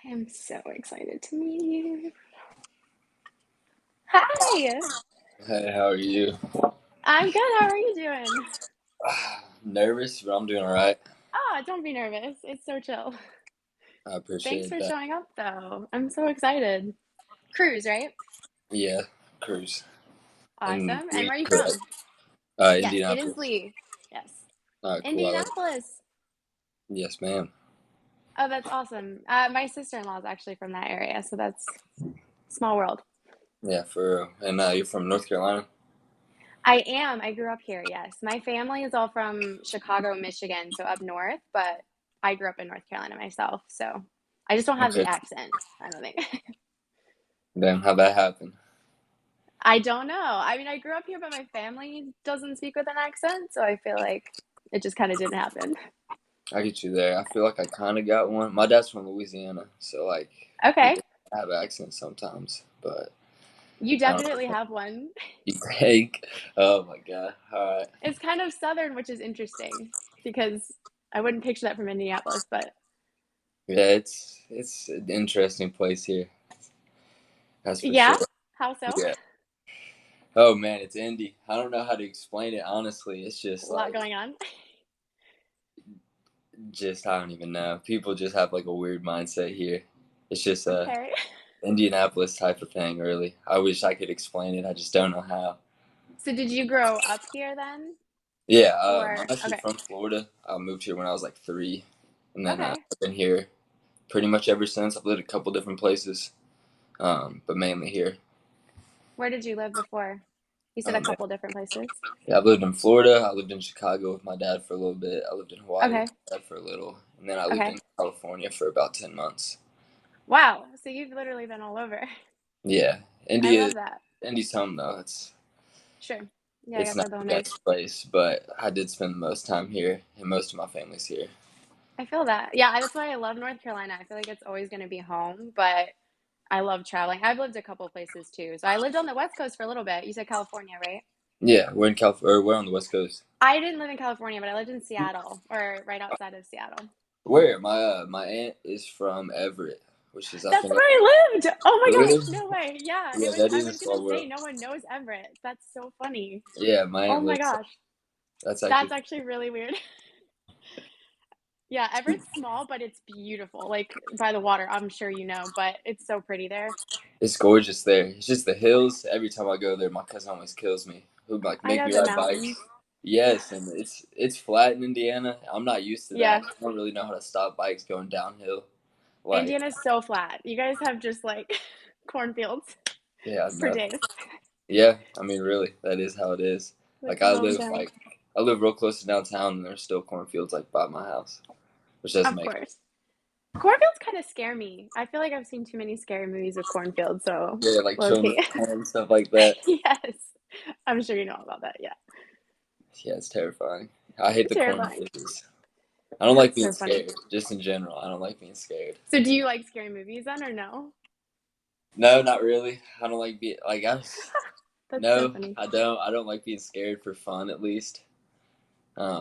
I am so excited to meet you. Hi, Hey, how are you? I'm good. How are you doing? Nervous, but I'm doing all right. Ah, don't be nervous. It's so chill. I Thanks appreciate for that. showing up, though. I'm so excited. Cruz, right? Yeah, Cruz. And Awesome. And Leigh, where are you correct? from? Yes, it is Indianapolis. Leigh. Yes. All right, cool. Indianapolis. Yes, ma'am. Oh, that's awesome. My sister-in-law is actually from that area, so that's small world. Yeah, for real. And you're from North Carolina? I am. I grew up here, yes. My family is all from Chicago, Michigan, so up north, but I grew up in North Carolina myself, so I just don't have the Okay. accent, I don't think. Damn, how'd that happen? I don't know. I mean, I grew up here, but my family doesn't speak with an accent, so I feel like it just kind of didn't happen. I get you there. I feel like I kind of got one. My dad's from Louisiana, so like Okay, people have accents sometimes, but you I don't definitely know. have one. You think? Oh my God. All right. It's kind of southern, which is interesting because I wouldn't picture that from Minneapolis, but Yeah, it's an interesting place here. That's for yeah, sure. how so? Yeah. Oh man, it's indie. I don't know how to explain it honestly. It's A just lot like going on. just I don't even know. People just have like a weird mindset here. It's just a Okay. Indianapolis type of thing, really. I wish I could explain it. I just don't know how. So did you grow up here then? Yeah, I'm Or actually okay. from Florida. I moved here when I was like 3, and then Okay. I've been here pretty much ever since. I've lived a couple different places, but mainly here. Where did you live before? You said a Man. couple different places. Yeah, I've lived in Florida. I lived in Chicago with my dad for a little bit. I lived in Hawaii with Okay. my dad for a little, and then I lived Okay. in California for about 10 months. Wow. So you've literally been all over. Yeah, I India. love that. Indy's home though. Sure. Yeah, I It's guess not that's all the nice. best place, but I did spend the most time here, and most of my family's here. I feel that. Yeah, that's why I love North Carolina. I feel like it's always going to be home, but I love traveling. I've lived a couple places too. So I lived on the West Coast for a little bit. You said California, right? Yeah, we're in California. Or we're on the West Coast. I didn't live in California, but I lived in Seattle or right outside of Seattle. Where my aunt is from Everett, which is I That's think where I lived. Oh my gosh, really. no way. Yeah, it Yeah, was that I is a was going small to say world. no one knows Everett. That's so funny. Yeah, my Oh aunt my lives. gosh. That's That's actually actually really weird. Yeah, Everett's small, but it's beautiful. Like by the water, I'm sure you know, but it's so pretty there. it's gorgeous there. It's just the hills. Every time I go there, my cousin always kills me. Who'd like I make know me the ride bikes. mountains. Yes, and it's flat in Indiana. I'm not used to Yeah, that. I don't really know how to stop bikes going downhill. Like, Indiana's so flat. You guys have just like cornfields yeah, for nothing. days. Yeah, I mean, really, that is how it is. Like Like, my hometown. I live real close to downtown, and there's still cornfields like by my house, which doesn't Of make course. Cornfields kind of scare me. I feel like I've seen too many scary movies with cornfields, so yeah, like low children key. corn and stuff like that. Yes. I'm sure you know about that. Yeah. Yeah, it's terrifying. I hate the corn Terrifying. movies. I don't like That's being so funny. scared, just in general. I don't like being scared. So do you like scary movies then or no? No, not really. I don't like being like That's so no, funny. I don't. I don't like being scared for fun, at least.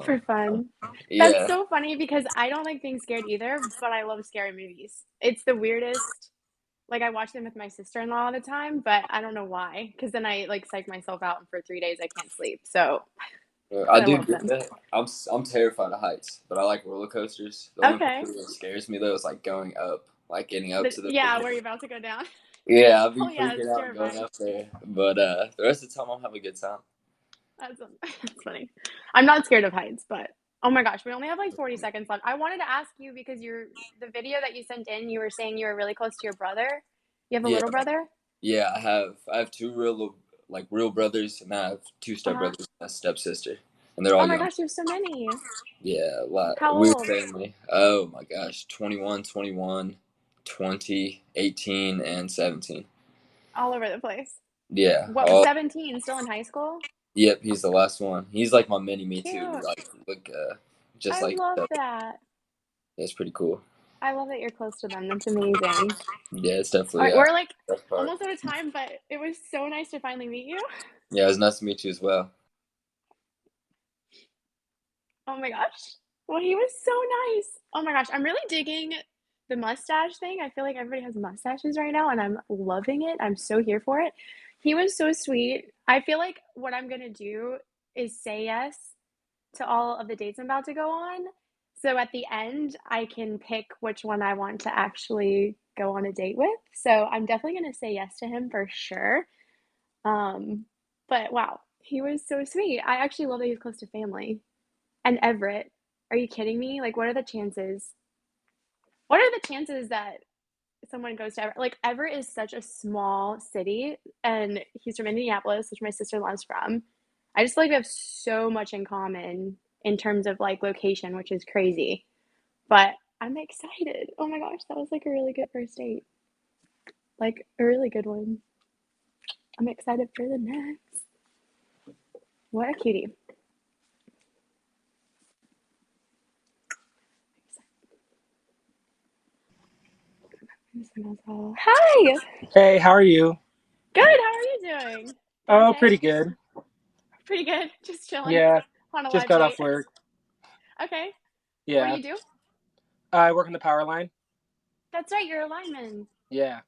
For Um, fun. That's yeah, so funny because I don't like being scared either, but I love scary movies. It's the weirdest. Like I watch them with my sister-in-law all the time, but I don't know why. Because then I like psych myself out, and for 3 days I can't sleep. So, I but I do love get them. that. I'm terrified of heights, but I like roller coasters. The only Okay. part that scares me though is like going up, like getting up to the big Yeah, hill. where you're about to go down. Yeah, I'll be Oh yeah, freaking it's out going terrifying. up there, but the rest of the time I'll have a good time. That's that's funny. I'm not scared of heights, but oh my gosh, we only have like 40 seconds left. I wanted to ask you because you're the video that you sent in, you were saying you were really close to your brother. You have a Yeah, little brother? yeah. I have two real brothers, and I have two Uh-huh. stepbrothers and a stepsister, and they're all Oh my young. gosh, you have so many. Yeah, a lot. How Weird old? family. Oh my gosh, 21, 21, 20, 18, and 17. All over the place. Yeah. What, All. 17? Still in high school? Yep. He's the last one. He's like my mini me too. We Cute. like look just I like love each other. that. It's pretty cool. I love that you're close to them. That's amazing. Yeah, it's All definitely right, we're like best part. almost out of time, but it was so nice to finally meet you. Yeah, it was nice to meet you as well. Oh my gosh. Well, he was so nice. Oh my gosh, I'm really digging the mustache thing. I feel like everybody has mustaches right now, and I'm loving it. I'm so here for it. He was so sweet. I feel like what I'm gonna do is say yes to all of the dates I'm about to go on. So at the end, I can pick which one I want to actually go on a date with. So I'm definitely gonna say yes to him for sure. Um, but wow, he was so sweet. I actually love that he's close to family. And Everett, are you kidding me? Like, what are the chances? What are the chances that someone goes to Everett? Like, Everett is such a small city, and he's from Indianapolis, which my sister-in-law is from. I just feel like we have so much in common in terms of like location, which is crazy. But I'm excited. Oh my gosh, that was like a really good first date. Like a really good one. I'm excited for the next. What a cutie. Hi. Hey, how are you? Good. How are you doing? Oh, Dontae? pretty good. Pretty good. Just chilling Yeah, on a just live got off date. work. Okay. What do Yeah, you do? I work on the power line. That's right, you're a lineman. Yeah,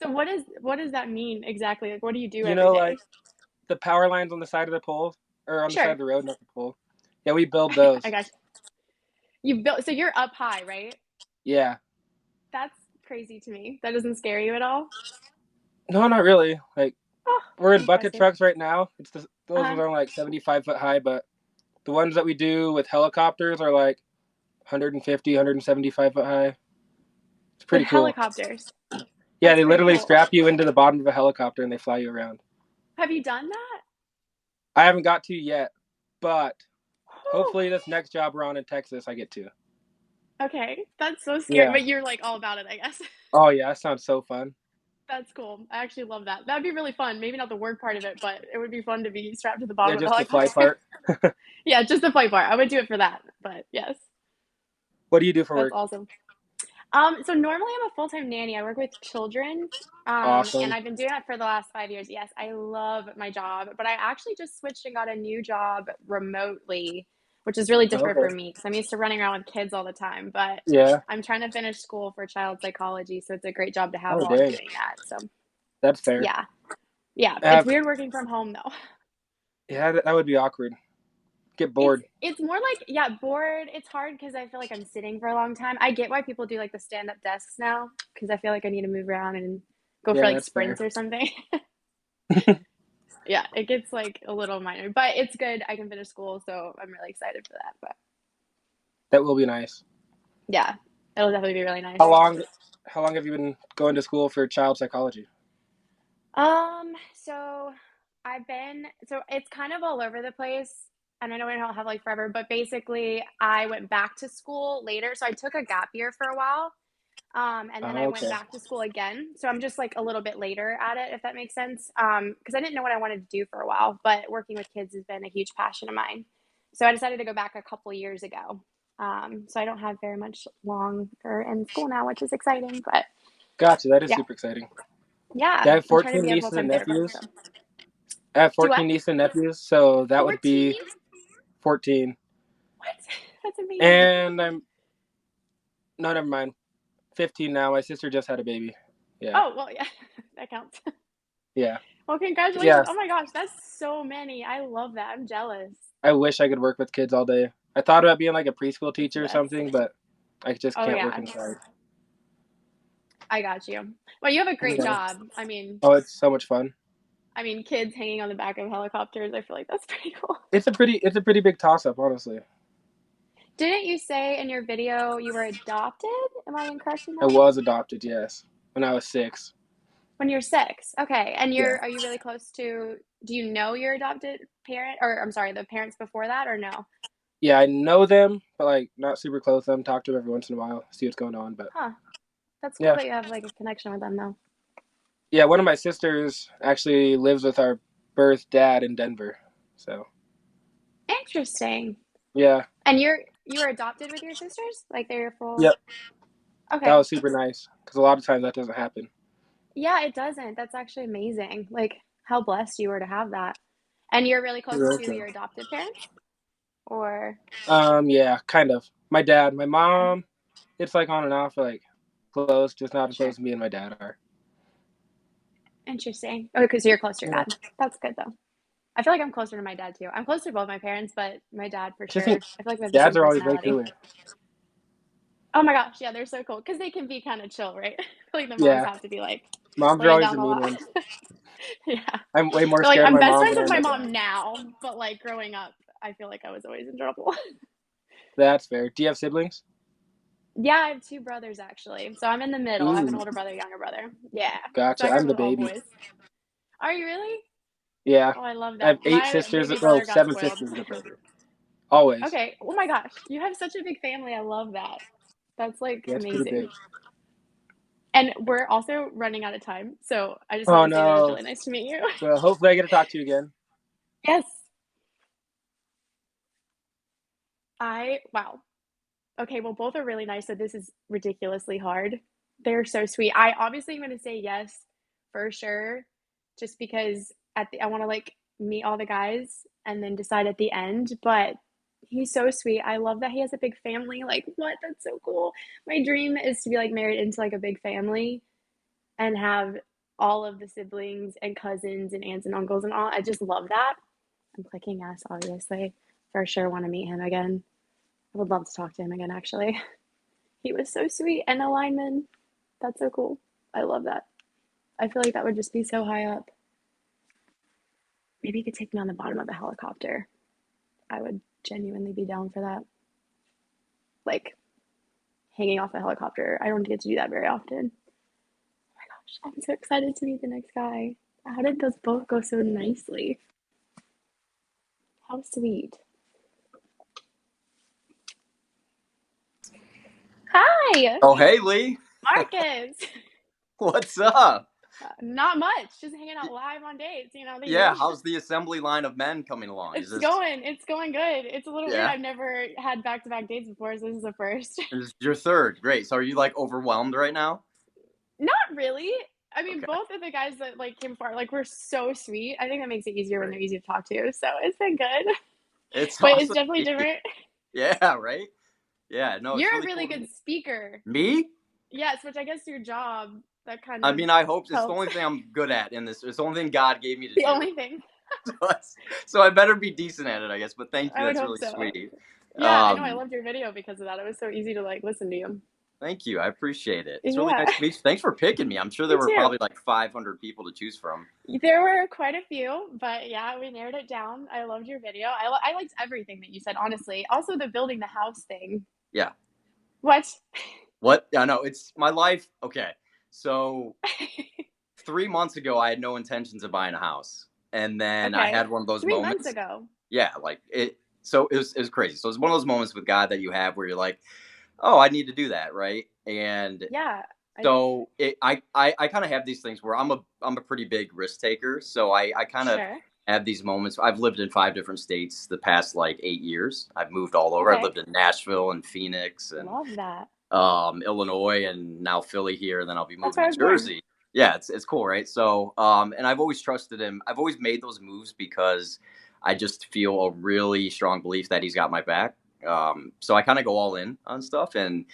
So what does that mean exactly? Like what do you do you every know, like day? the power lines on the side of the pole or on the side Sure. of the road, not the pole. Yeah, we build those. I got you. You built so you're up high, right? Yeah, That's crazy to me. That doesn't scare you at all? no, not really. Like Oh, we're in bucket impressive. trucks right now. Those Uh-huh. ones are like 75 foot high, but the ones that we do with helicopters are like 150, 175 foot high. It's With pretty cool. helicopters. Yeah, That's they pretty literally cool. strap you into the bottom of a helicopter and they fly you around. Have you done that? I haven't got to yet, but Whew. hopefully this next job we're on in Texas, I get to. Okay. That's so scary, Yeah. but you're like all about it, I guess. Oh yeah, that sounds so fun. That's cool. I actually love that. That'd be really fun. Maybe not the work part of it, but it would be fun to be strapped to the Yeah, bottom of a just the fly helicopter. part. Yeah, just the flight part. I would do it for that. But yes, What do you do for that's work? awesome. So normally I'm a full-time nanny. I work with children. And Awesome. I've been doing that for the last 5 years. Yes, I love my job, but I actually just switched and got a new job remotely, which is really different for Okay. me because I'm used to running around with kids all the time. But Yeah. I'm trying to finish school for child psychology, so it's a great job to have Oh while I'm dang. doing that. So That's fair. yeah, yeah, it's Uh, weird working from home though. yeah, that would be awkward. Get It's bored. it's more like yeah, bored. It's hard because I feel like I'm sitting for a long time. I get why people do like the stand-up desks now because I feel like I need to move around and go for Yeah, like that's fair. sprints or something. Yeah, it gets like a little minor, but it's good. I can finish school, so I'm really excited for that. But That will be nice. yeah, it'll definitely be really nice. How long how long have you been going to school for child psychology? So so it's kind of all over the place, and I know I don't have like forever, but basically I went back to school later. So I took a gap year for a while. And then I Oh, went okay. back to school again. So I'm just like a little bit later at it, if that makes sense. Because I didn't know what I wanted to do for a while, but working with kids has been a huge passion of mine. So I decided to go back a couple years ago. So I don't have very much longer in school now, which is exciting. But Gotcha, that is yeah, super exciting. yeah, Yeah, I have I'm trying to 14 be a nieces and full-time therapist. nephews. So I have do what? 14 nieces and nephews, so that would be 14? 14. What? That's amazing. And I'm no, never mind. 15 now. My sister just had a baby. Yeah. Oh, well, yeah, that counts. Yeah. Well, congratulations. Yeah. Oh my gosh, that's so many. I love that. I'm jealous. I wish I could work with kids all day. I thought about being like a preschool It's the teacher or best. something, but I just Oh can't work yeah, inside. I got you. Well, you have a great Yeah. job. Oh, it's so much fun. Kids hanging on the back of helicopters. I feel like that's pretty cool. It's a pretty big toss up, honestly. Didn't you say in your video you were adopted? Am I incorrect in I that? was adopted, yes, when I was 6. When you're 6. Okay. And Yeah. are you really close to, do you know your adopted parent, or I'm sorry, the parents before that, or no? Yeah, I know them, but like not super close with them. Talk to them every once in a while, see what's going on. But Huh. That's cool yeah, that you have like a connection with them though. yeah. One of my sisters actually lives with our birth dad in Denver. So Interesting. yeah, And you were adopted with your sisters? Like they're your full. yep. That Okay. was super nice because a lot of times that doesn't happen. Yeah, it doesn't. That's actually amazing. Like how blessed you were to have that. And you're really close You're to welcome. your adopted parents? Or Yeah, kind of. My dad, my mom, it's like on and off. Like close, just not as close as me and my dad are. Interesting. Oh, because you're close to your Yeah. dad. That's good though. I feel like I'm closer to my dad too. I'm close to both my parents, but my dad for I just think sure. I feel like we have the dads same are always way personality. cooler. Oh my gosh, yeah, they're so cool because they can be kind of chill, right? Like the moms Yeah, have to be like moms are laying always down the the mean law. ones. Yeah. I'm way more But like scared of I'm my best mom friends than I with am my my mom dad. now, but like growing up, I feel like I was always in trouble. That's fair. Do you have siblings? Yeah, I have two brothers actually. So I'm in the middle. I have an Ooh, older brother, younger brother. Yeah. So gotcha. I grew I'm up the with all baby. boys. Are you really? Yeah, Oh, I love I that. have eight My sisters. baby No, brother got 7 sisters spoiled. and a brother. Always. Okay. Oh my gosh. You have such a big family. I love that. That's like Yeah, it's pretty big. amazing. And we're also running out of time. So I just Oh want to say that it was no. really nice to meet you. Well, hopefully I get to talk to you again. Yes. Wow. Okay, well, both are really nice. So this is ridiculously hard. They're so sweet. I obviously am going to say yes for sure, just because I want to like meet all the guys and then decide at the end. But he's so sweet. I love that he has a big family. Like, what? That's so cool. My dream is to be like married into like a big family and have all of the siblings and cousins and aunts and uncles and all. I just love that. I'm clicking yes, obviously. For sure want to meet him again. I would love to talk to him again, actually. He was so sweet and a lineman. That's so cool. I love that. I feel like that would just be so high up. Maybe he could take me on the bottom of a helicopter. I would genuinely be down for that. Like hanging off a helicopter. I don't get to do that very often. Oh my gosh, I'm so excited to meet the next guy. How did those both go so nicely? How sweet. Hi, Oh, hey, Leigh. Marcus. What's up? Not much. Just hanging out live on dates, the Yeah, usual. how's the assembly line of men coming along? Is this, It's going good. It's a little weird. yeah, I've never had back-to-back dates before, so this is the first. this is your third? Great. So are you like overwhelmed right now? Not really. I mean, Okay, both of the guys that like came far, like, were so sweet. I think that makes it easier when great. they're easy to talk to. So it's been good, It's but it's awesome. definitely different. Yeah, right? Yeah, no, it's You're a really really cool to good meet. speaker. Me? Yes, which I guess your job that kind I of mean, I hope it's the helps. only thing I'm good at in this. It's the only thing God gave me to The do. only thing. So I better be decent at it, I guess. But thank you. I would That's hope really so. sweet. Yeah, I know. I Um, loved your video because of that. It was so easy to like listen to you. Thank you. I appreciate it. It's really Yeah, nice to meet you. Thanks for picking me. I'm sure there me were too. probably like 500 people to choose from. There were quite a few, but yeah, we narrowed it down. I loved your video. I liked everything that you said, honestly. Also, the building the house thing. Yeah. What? What? Yeah, no, it's my life. Okay. So 3 months ago, I had no intentions of buying a house. And then I Okay. had one of those 3 months moments. ago. Yeah. Like it. So it was crazy. So it's one of those moments with God that you have where you're like, oh, I need to do that. Right. And Yeah. so I kind of have these things where I'm a pretty big risk taker. So I kind of Sure. have these moments. I've lived in 5 different states the past like 8 years. I've moved all over. I've Okay. lived in Nashville and Phoenix and Love that. Illinois and now Philly here, and then I'll be That's moving where I to was born. Jersey. Yeah, it's cool, right? So and I've always trusted him. I've always made those moves because I just feel a really strong belief that he's got my back. So I kind of go all in on stuff, and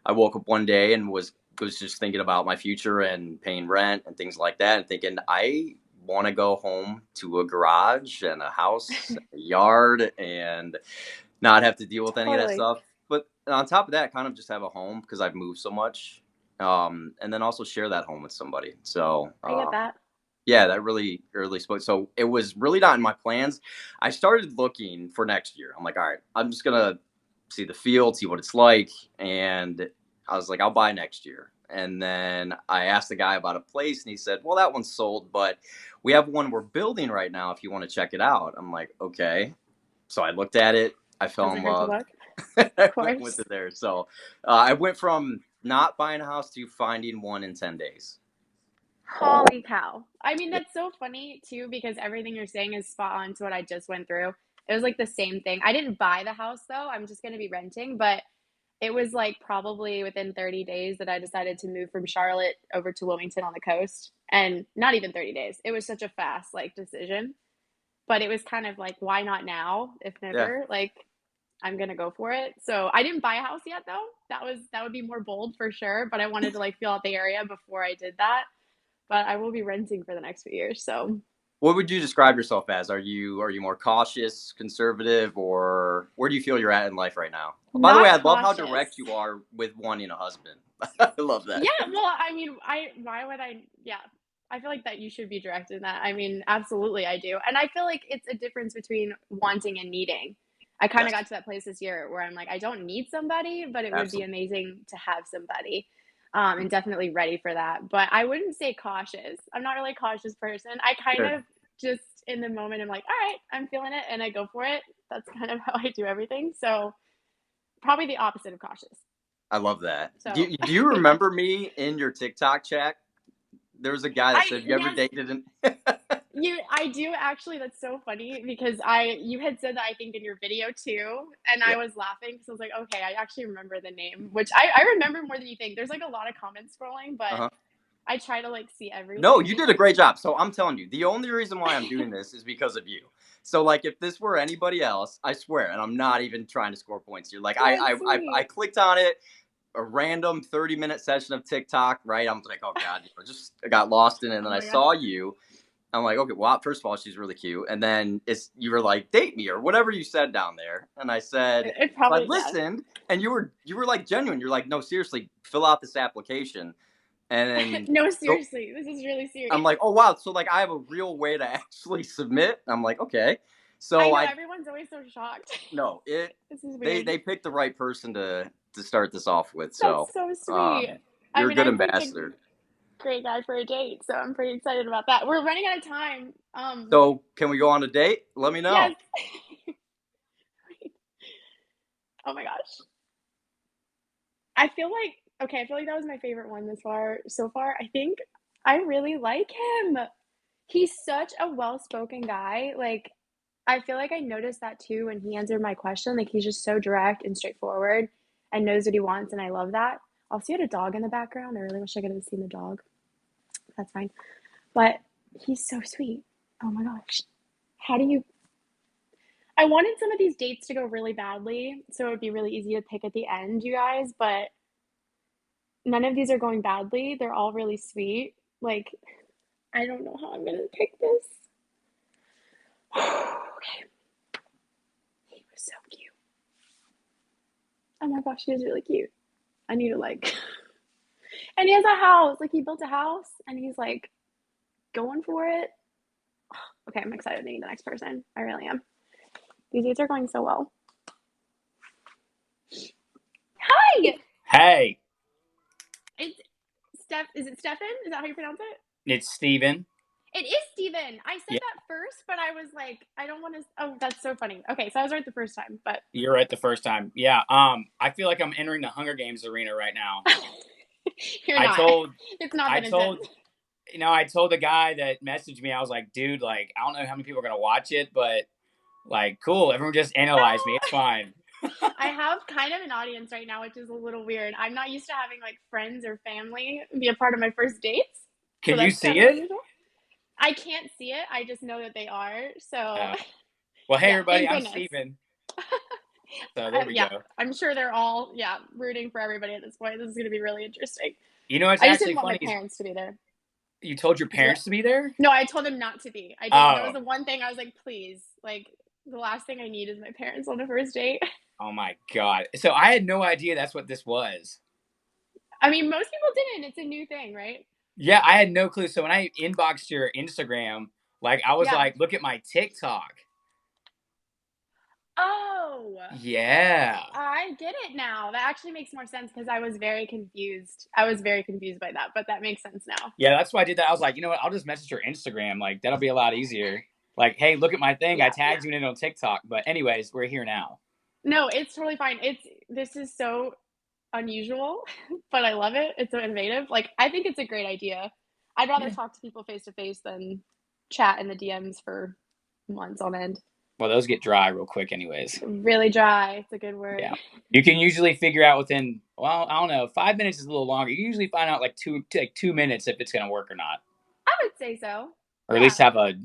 I woke up one day and was just thinking about my future and paying rent and things like that, and thinking I want to go home to a garage and a house, a yard, and not have to deal with any of that Totally. stuff. But on top of that, kind of just have a home because I've moved so much, and then also share that home with somebody. So I get that. yeah, that really spoke. So it was really not in my plans. I started looking for next year. I'm like, all right, I'm just gonna see the field, see what it's like, and I was like, I'll buy next year. And then I asked the guy about a place, and he said, "Well, that one's sold, but we have one we're building right now. If you want to check it out." I'm like, "Okay." So I looked at it. I fell Doesn't in hurt to love. look. I Of went course. to there. So I went from not buying a house to finding one in 10 days. Holy cow. I mean, Yeah. that's so funny too, because everything you're saying is spot on to what I just went through. It was like the same thing. I didn't buy the house though. I'm just going to be renting, but it was like probably within 30 days that I decided to move from Charlotte over to Wilmington on the coast. And not even 30 days. It was such a fast like decision. But it was kind of like, why not now, if Yeah. never? Like, I'm gonna go for it. So I didn't buy a house yet though. That would be more bold for sure. But I wanted to like feel out the area before I did that. But I will be renting for the next few years. So What would you describe yourself as? Are you more cautious, conservative, or where do you feel you're at in life right now? By the way, not I love how cautious. direct you are with wanting a husband. I love that. Yeah, well, I mean, why would I? Yeah, I feel like that you should be direct in that. I mean, absolutely, I do, and I feel like it's a difference between wanting and needing. I kind of got Yes, to that place this year where I'm like, I don't need somebody, but it would be absolutely. amazing to have somebody, and definitely ready for that. But I wouldn't say cautious. I'm not really a cautious person. I kind Good. of just in the moment, I'm like, all right, I'm feeling it, and I go for it. That's kind of how I do everything. So probably the opposite of cautious. I love that. So Do you yeah. remember me in your TikTok chat? There was a guy that said, "You ever Yes, dated an?" I do actually. That's so funny because you had said that I think in your video too, and Yeah. I was laughing because I was like, okay, I actually remember the name, which I remember more than you think. There's like a lot of comments scrolling, but Uh-huh. I try to like see No, everything. you did a great job. So I'm telling you, the only reason why I'm doing this is because of you. So like, if this were anybody else, I swear, and I'm not even trying to score points here. Like, That's I sweet. clicked on it, a random 30-minute session of TikTok, right? I'm like, oh god, just I got lost in it, and Oh then I my gosh, saw you. I'm like, okay, well, first of all, she's really cute, and then you were like, date me or whatever you said down there, and I said, it so I probably yeah. listened, and you were like genuine. You're like, no, seriously, fill out this application, and then No, go. seriously, this is really I'm serious. like, oh wow, so like I have a real way to actually submit. I'm like, okay, I so know I everyone's always so shocked. no, it This is weird. they picked the right person to start this off with. So That's so sweet. I you're a mean, good I picked a ambassador. great guy for a date, so I'm pretty excited about that. We're running out of time. So can we go on a date? Let me Yes. know. Oh my gosh. I feel like okay, I feel like that was my favorite one this far so far. I think I really like him. He's such a well-spoken guy. Like I feel like I noticed that too when he answered my question. Like he's just so direct and straightforward and knows what he wants, and I love that. Also, he had a dog in the background. I really wish I could have seen the dog. That's fine. But he's so sweet. Oh my gosh. How do you I wanted some of these dates to go really badly, so it would be really easy to pick at the end, you guys, but none of these are going badly. They're all really sweet. Like, I don't know how I'm gonna pick this. Okay, he was so cute. Oh my gosh, he is really cute. I need to like, and he has a house. Like, he built a house, and he's like going for it. Okay, I'm excited to meet the next person. I really am. These dates are going so well. Hi, Hey, it's Steph. Is it Stefan? Is that how you pronounce it? it's Steven. It is Steven. I said Yeah, that first, but I was like, I don't want to. Oh, that's so funny. Okay, so I was right the first time, but you're right the first time. Yeah, I feel like I'm entering the Hunger Games arena right now. you're I not. told, It's not I that intense. told, I told the guy that messaged me, I was like, dude, like, I don't know how many people are gonna watch it, but like, cool, everyone just analyze me. It's fine. I have kind of an audience right now, which is a little weird. I'm not used to having like friends or family be a part of my first dates, so Can you that's see kind of it? unusual. I can't see it. I just know that they are. So, Uh, well, hey yeah, everybody, thank I'm goodness. Steven. So there we Yeah, go. I'm sure they're all rooting for everybody at this point. This is going to be really interesting. You know what's I just actually didn't want my funny is parents to be there. you told your Did you what? parents to be there. No, I told him not to be. I did. That was Oh, the one thing I was like, please, like the last thing I need is my parents on the first date. oh my God. So I had no idea that's what this was. I mean, most people didn't. It's a new thing, right? Yeah, I had no clue. So when I inboxed your Instagram, like I was Yeah. like, look at my TikTok. Oh, Yeah. I get it now. That actually makes more sense because I was very confused. I was very confused by that, but that makes sense now. Yeah, that's why I did that. I was like, you know what? I'll just message your Instagram. Like, that'll be a lot easier. Like, hey, look at my thing. I Yeah. tagged you in it on TikTok. But anyways, we're here now. No, it's totally fine. This is so unusual, but I love it. It's so innovative. Like, I think it's a great idea. I'd rather Yeah. talk to people face to face than chat in the DMs for months on end. Well, those get dry real quick anyways. Really dry. It's a good word. Yeah. You can usually figure out within, well, I don't know, 5 minutes is a little longer. You usually find out like 2 minutes if it's going to work or not. I would say so. Or at least have a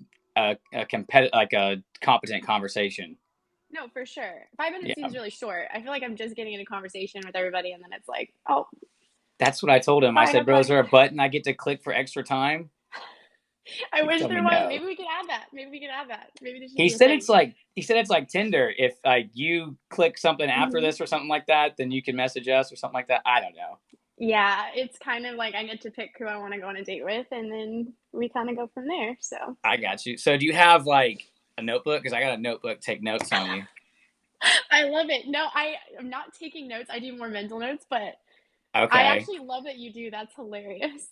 competent, like a competent conversation. No, for sure. 5 minutes Yeah. seems really short. I feel like I'm just getting in a conversation with everybody, and then it's like, oh, That's what I told him. I bye, said, have bro, is fun. there a button I get to click for extra time? I He wish told me there was. no. Maybe we could add that. Maybe this should He be a said thing. he said it's like Tinder. If like you click something after this or something like that, then you can message us or something like that. I don't know. Yeah, it's kind of like I get to pick who I want to go on a date with, and then we kind of go from there. So I got you. So do you have like a notebook? Because I got a notebook. Take notes on you. I love it. No, I'm not taking notes. I do more mental notes, but I Okay. actually love that you do. That's hilarious.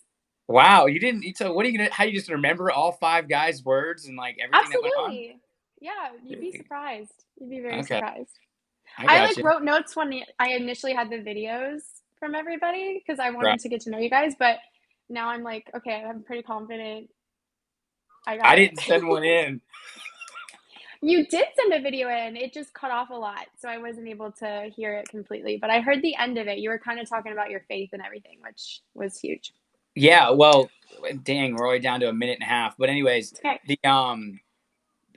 Wow, you didn't. So what are you gonna? How you just remember all 5 guys' words and like everything that went on? Absolutely. Yeah, you'd be surprised. You'd be very Okay, surprised. I I got like you. wrote notes when I initially had the videos from everybody because I Right. wanted to get to know you guys, but now I'm like, okay, I'm pretty confident. I got I it. didn't send one in. You did send a video in. It just cut off a lot, so I wasn't able to hear it completely. But I heard the end of it. You were kind of talking about your faith and everything, which was huge. Yeah. Well, dang, we're already down to a minute and a half. But anyways, Okay. the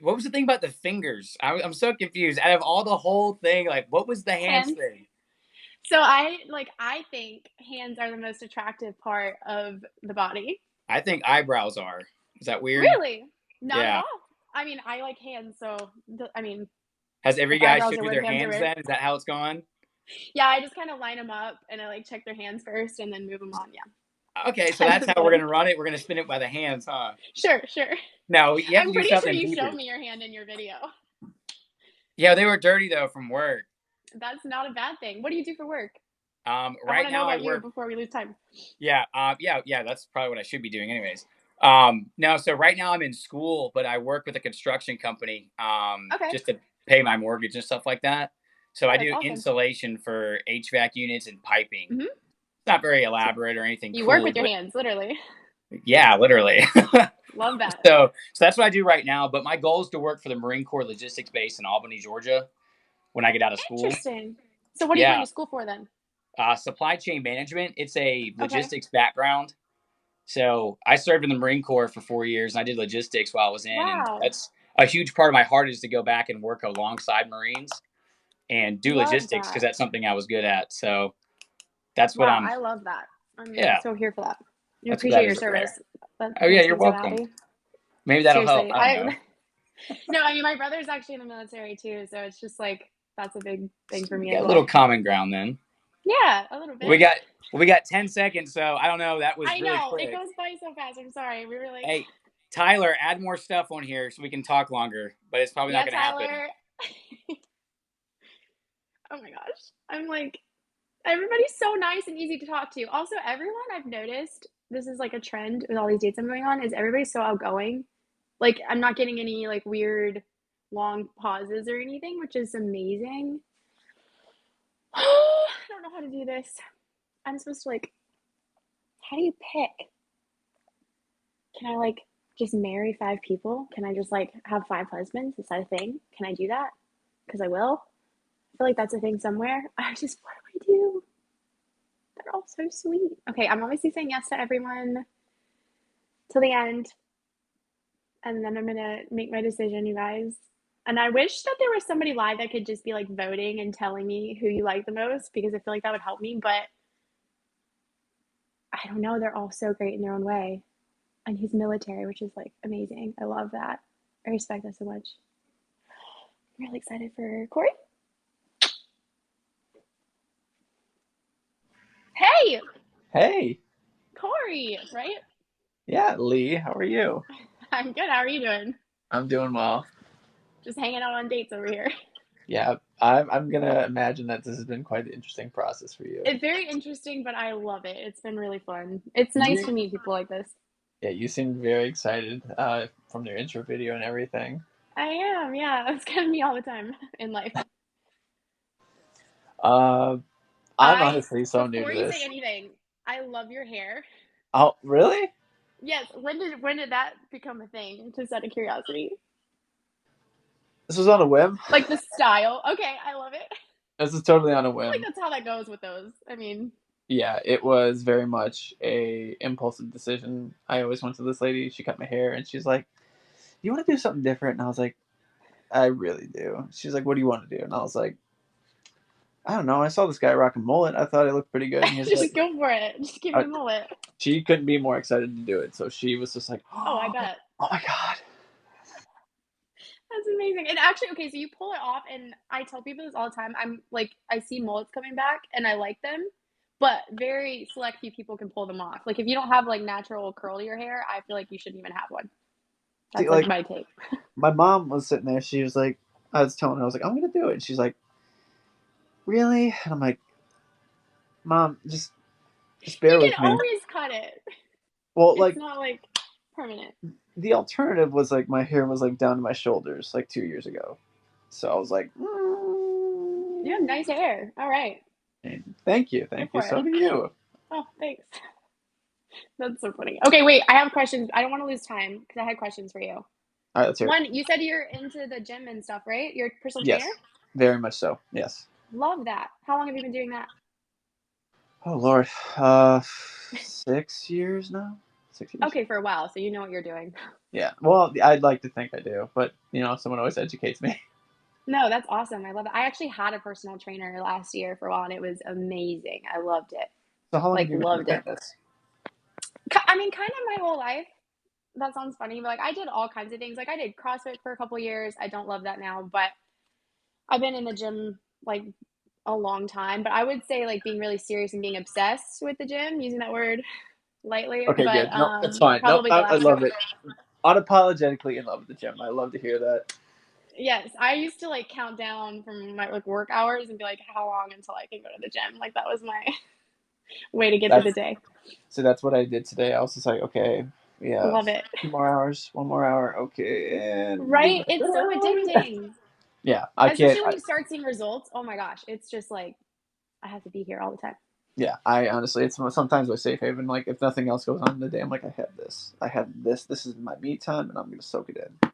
what was the thing about the fingers? I'm so confused. Out of all the whole thing, like, what was the hands Hands. thing? So I think hands are the most attractive part of the body. I think eyebrows are. Is that weird? Really? Not at Yeah. all. I mean, I like hands, so I mean, Has every if guy eyebrows showed are you weird, their hands are hands weird. then? Is that how it's going? Yeah, I just kind of line them up and I like check their hands first and then move them on. Yeah. Okay, so that's how we're going to run it. We're going to spin it by the hands, huh? Sure. No, you have to I'm do pretty sure something you deeper. showed me your hand in your video. Yeah, they were dirty, though, from work. That's not a bad thing. What do you do for work? Right I want to know now I about you work. before we lose time. Yeah, yeah. That's probably what I should be doing, anyways. No, so right now I'm in school, but I work with a construction company. Okay. Just to pay my mortgage and stuff like that. So I That's do awesome. insulation for HVAC units and piping. Mhm. It's not very elaborate or anything. You cool, work with your hands, literally. Yeah, literally. Love that. So that's what I do right now. But my goal is to work for the Marine Corps Logistics Base in Albany, Georgia, when I get out of school. Interesting. So what are you going to school for then? Supply chain management. It's a logistics background. So I served in the Marine Corps for 4 years, and I did logistics while I was in. Wow. And that's a huge part of my heart is to go back and work alongside Marines and do Love logistics because that. that's something I was good at. So that's what Wow, I'm. I love that. I'm Yeah. so here for that. You That's appreciate that your is there. service. That Oh yeah, makes you're me so welcome. happy. Maybe that'll Seriously, help. I don't know. No, I mean my brother's actually in the military too, so it's just like that's a big thing for me. Got as a well. little common ground then. Yeah, a little bit. We got 10 seconds, so I don't know. That was I really know quick. it goes by so fast. I'm sorry. We were like, Hey, Tyler, add more stuff on here so we can talk longer, but it's probably not going to happen. Oh my gosh, I'm like, everybody's so nice and easy to talk to. Also, everyone I've noticed, this is like a trend with all these dates I'm going on, is everybody's so outgoing. Like I'm not getting any like weird long pauses or anything, which is amazing. I don't know how to do this. I'm supposed to like, how do you pick? Can I like just marry 5 people? Can I just like have 5 husbands? Is that a thing? Can I do that? Because I will. I feel like that's a thing somewhere. What do I do? They're all so sweet. Okay, I'm obviously saying yes to everyone till the end. And then I'm gonna make my decision, you guys. And I wish that there was somebody live that could just be like voting and telling me who you like the most because I feel like that would help me. But I don't know. They're all so great in their own way. And he's military, which is like amazing. I love that. I respect that so much. I'm really excited for Corey. Hey! Hey! Corey, right? Yeah, Leigh, how are you? I'm good. How are you doing? I'm doing well. Just hanging out on dates over here. Yeah, I'm gonna imagine that this has been quite an interesting process for you. It's very interesting, but I love it. It's been really fun. It's nice to meet people like this. Yeah, you seemed very excited from your intro video and everything. I am, yeah. That's kind of me all the time in life. I'm honestly so new to Before you this. say anything, I love your hair. Oh, really? Yes. When did that become a thing? Just out of curiosity. This was on a whim? Like the style. Okay, I love it. This is totally on a I feel whim. like that's how that goes with those. I mean, yeah, it was very much a impulsive decision. I always went to this lady, she cut my hair, and she's like, you want to do something different? And I was like, I really do. She's like, what do you want to do? And I was like, I don't know. I saw this guy rock a mullet. I thought it looked pretty good. And he's like, Just go for it. Just give me a mullet. she couldn't be more excited to do it. So she was just like, Oh, I bet. oh my God. That's amazing. And actually, okay, so you pull it off, and I tell people this all the time. I'm like, I see mullets coming back, and I like them, but very select few people can pull them off. Like, if you don't have like natural curlier hair, I feel like you shouldn't even have one. That's See, like my take. My mom was sitting there. She was like, I was telling her, I was like, I'm going to do it. And she's like, really? And I'm like, Mom, just bear You with can me. always cut it. Well, It's like, not like permanent. the alternative was like my hair was like down to my shoulders like 2 years ago. So I was like, You have nice hair. All right. Thank you. Go for So it. do you. Oh, thanks. That's so funny. Okay, wait. I have questions. I don't want to lose time because I had questions for you. All right, let's hear it. One, you said you're into the gym and stuff, right? You're a personal Yes, trainer? very much so. Yes. Love that. How long have you been doing that? Oh, Lord. 6 years now? 6 years. Okay, for a while, so you know what you're doing. Yeah. Well, I'd like to think I do, but, someone always educates me. No, that's awesome. I love it. I actually had a personal trainer last year for a while, and it was amazing. I loved it. So how long Like, have you been loved doing it. this? I mean, kind of my whole life. That sounds funny, but like I did all kinds of things. Like I did CrossFit for a couple years. I don't love that now, but I've been in the gym like a long time. But I would say like being really serious and being obsessed with the gym, using that word lightly, Okay, but good. No, that's fine. No, probably the I last love couple. it. Unapologetically in love with the gym. I love to hear that. Yes, I used to like count down from my like work hours and be like, how long until I can go to the gym? Like that was my way to get through the day. So that's what I did today. I was just like, okay, yeah, Love it. 2 more hours, 1 more hour, okay, and Right? It's so addicting. yeah, I Especially can't. when you start seeing results. Oh my gosh, it's just like I have to be here all the time. Yeah, I honestly, it's sometimes my safe haven. Like if nothing else goes on in the day, I'm like, I have this. This is my me time, and I'm gonna soak it in.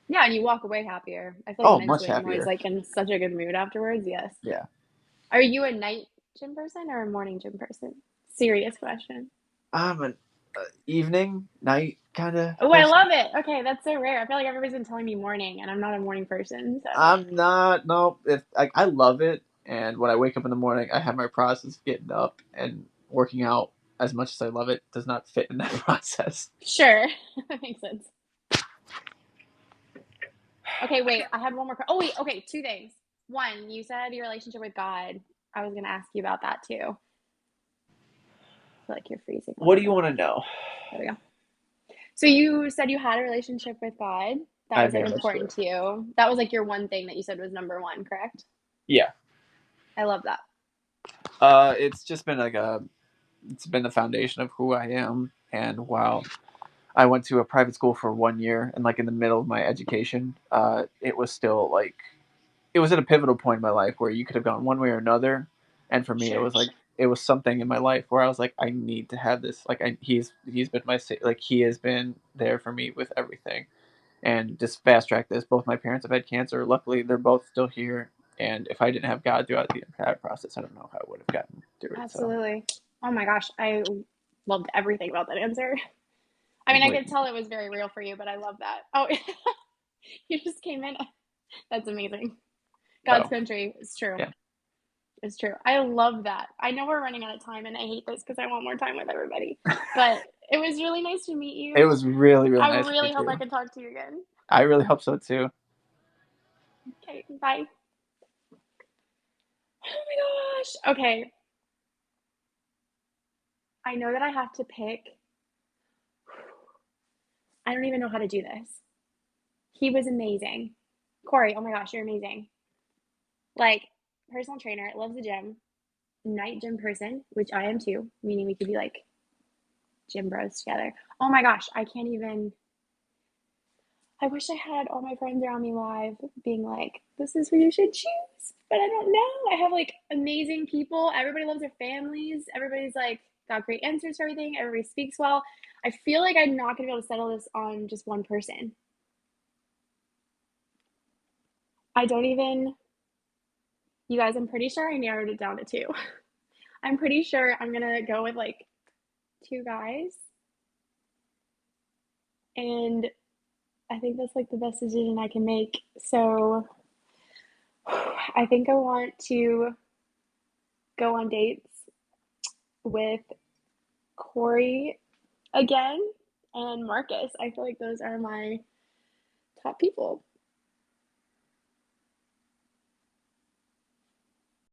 Yeah, and you walk away happier. I feel like Oh, much mentally I'm always happier. like in such a good mood afterwards. Yes. Yeah. Are you a night gym person or a morning gym person? Serious question. I'm an evening, night kind of. Oh, I love it. Okay, that's so rare. I feel like everybody's been telling me morning, and I'm not a morning person. So I'm not. No, if I love it, and when I wake up in the morning, I have my process of getting up and working out. As much as I love it, does not fit in that process. sure, that makes sense. Okay, wait. I had one more. Oh wait. Okay, two things. One, you said your relationship with God. I was gonna ask you about that too. I feel like you're freezing. What do you want to know? There we go. So you said you had a relationship with God. That was like important to you. That was like your one thing that you said was number one, correct? Yeah. I love that. It's just been it's been the foundation of who I am. And while I went to a private school for 1 year and like in the middle of my education, it was still like, it was at a pivotal point in my life where you could have gone one way or another. And for me, it was like, it was something in my life where I was like, I need to have this. Like he's been he has been there for me with everything. And just fast track this. Both my parents have had cancer. Luckily, they're both still here. And if I didn't have God throughout the entire process, I don't know how I would have gotten through it. Absolutely. So. Oh my gosh, I loved everything about that answer. I mean, I could tell it was very real for you, but I love that. Oh, you just came in. That's amazing. God's country. It's true. Yeah. It's true. I love that. I know we're running out of time, and I hate this because I want more time with everybody. But it was really nice to meet you. It was really, really nice. I really hope I can talk to you again. I really hope so too. Okay, bye. Oh my gosh. Okay. I know that I have to pick. I don't even know how to do this. He was amazing. Corey, oh my gosh, you're amazing. Like, personal trainer, loves the gym, night gym person, which I am too, meaning we could be like gym bros together. Oh my gosh, I can't even. I wish I had all my friends around me live being like, this is who you should choose. But I don't know. I have like amazing people. Everybody loves their families. Everybody's like got great answers for everything. Everybody speaks well. I feel like I'm not going to be able to settle this on just one person. I don't even, you guys, I'm pretty sure I narrowed it down to two. I'm pretty sure I'm going to go with like 2 guys. And I think that's like the best decision I can make. So I think I want to go on dates with Corey again and Marcus. I feel like those are my top people.